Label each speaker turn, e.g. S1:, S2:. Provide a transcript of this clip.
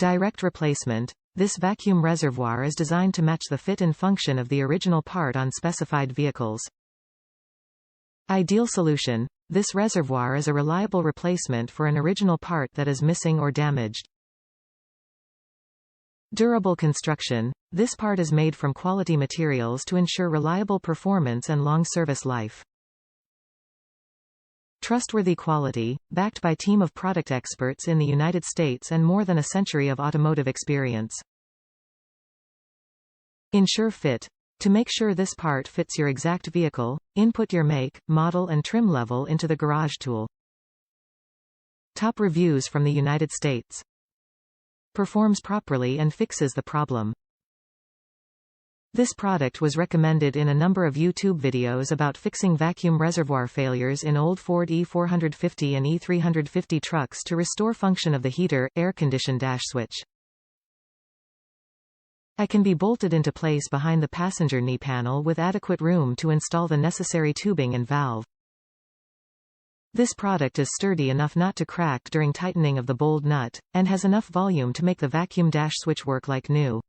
S1: Direct replacement. This vacuum reservoir is designed to match the fit and function of the original part on specified vehicles. Ideal solution. This reservoir is a reliable replacement for an original part that is missing or damaged. Durable construction. This part is made from quality materials to ensure reliable performance and long service life. Trustworthy quality, backed by team of product experts in the United States and more than a century of automotive experience. Ensure fit. To make sure this part fits your exact vehicle, input your make, model and trim level into the garage tool. Top reviews from the United States. Performs properly and fixes the problem. This product was recommended in a number of YouTube videos about fixing vacuum reservoir failures in old Ford E450 and E350 trucks to restore function of the heater, air condition dash switch. It can be bolted into place behind the passenger knee panel with adequate room to install the necessary tubing and valve. This product is sturdy enough not to crack during tightening of the bolt nut, and has enough volume to make the vacuum dash switch work like new.